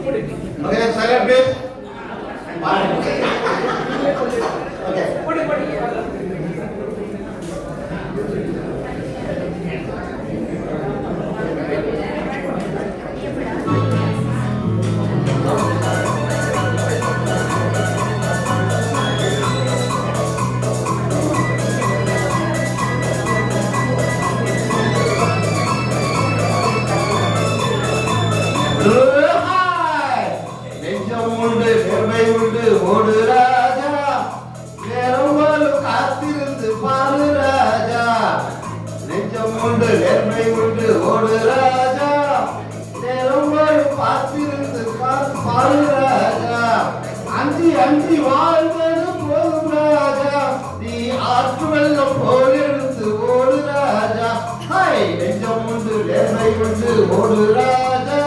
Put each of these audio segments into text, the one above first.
Okay, silent please. Okay. நெஞ்சம் உண்டு பெருமை உண்டு ஓடு ராஜா நேரம்போது காத்திருந்து பாரு ராஜா நெஞ்சம் உண்டு நேர்மை உண்டு ஓடு ராஜா நேரம்போது காத்திருந்து பாரு ராஜா அஞ்சி அஞ்சி வாழ்வது போதும் ராஜா நீ ஆற்று வெள்ளம் போல் எடுத்து ஓடு ராஜா ஹாய் நெஞ்சம் உண்டு நேர்மை உண்டு ஓடு ராஜா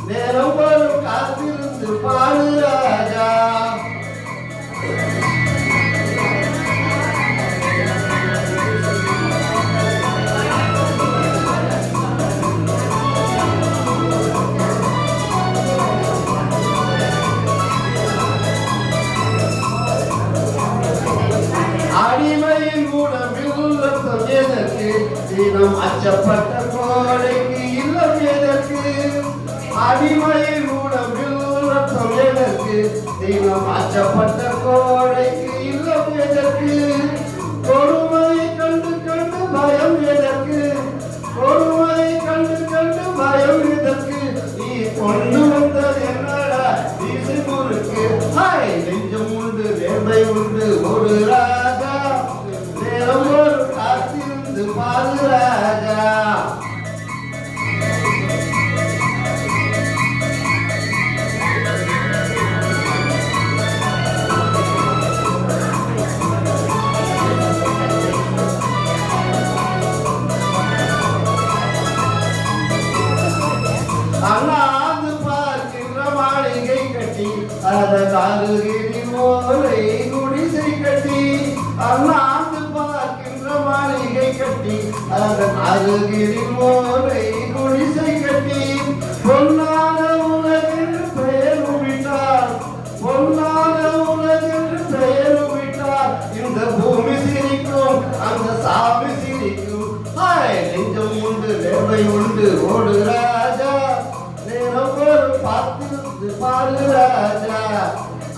நேரம் வரும் காத்திருந்து பாடு ராஜா அடிமையின் உடம்பில் ரத்தம் எதற்கு தினம் அச்சப்பட்ட கோடைக்கு இல்லம் எதற்கு அடிமையின் உடம்பில் ரத்தம் எதற்கு தினம் அச்சப்பட்ட கோடைக்கு இல்லம் எதற்கு கொடுமையை கண்டு கண்டு பயம் எதற்கு கொடுமையை கண்டு கண்டு பயம் எதற்கு நீ கொண்டு வந்தது என்னடா வீசு முறுக்கு ஹாய் நெஞ்சம் உண்டு வேர்வை உண்டு ஒரு ராஜா நேரம் ஒரு காத்திருந்து பாரு ராஜா அண்ணாந்து பார்க்கின்ற மாளிகை கட்டி அதன் அருகில் ஓலை குடிசை கட்டி அண்ணாந்து பார்க்கின்ற மாளிகை கட்டி அதன் அருகில் ஓலை குடிசை கட்டி பொன்னான உலகென்று பெயர் விட்டார் பொன்னான உலகென்று பெயர் விட்டார் இந்த பூமி சிரிக்கும் அந்த சாமி சிரிக்கும் ஹாய் நெஞ்சம் உண்டு நேர்மை உண்டு ஓடு ராஜா பார்த்து பாரு ராஜா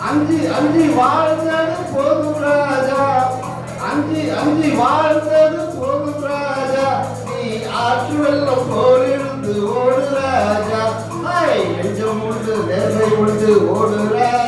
அஞ்சி அஞ்சி வாழ்ந்தது போதும் ராஜா அஞ்சி அஞ்சி வாழ்ந்தது போதும் ராஜா நீ ஆற்று வெள்ளம் போல் இருந்து ஓடு ராஜா ஹாய் நெஞ்சம் உண்டு நேர்மை உண்டு ஓடு ராஜா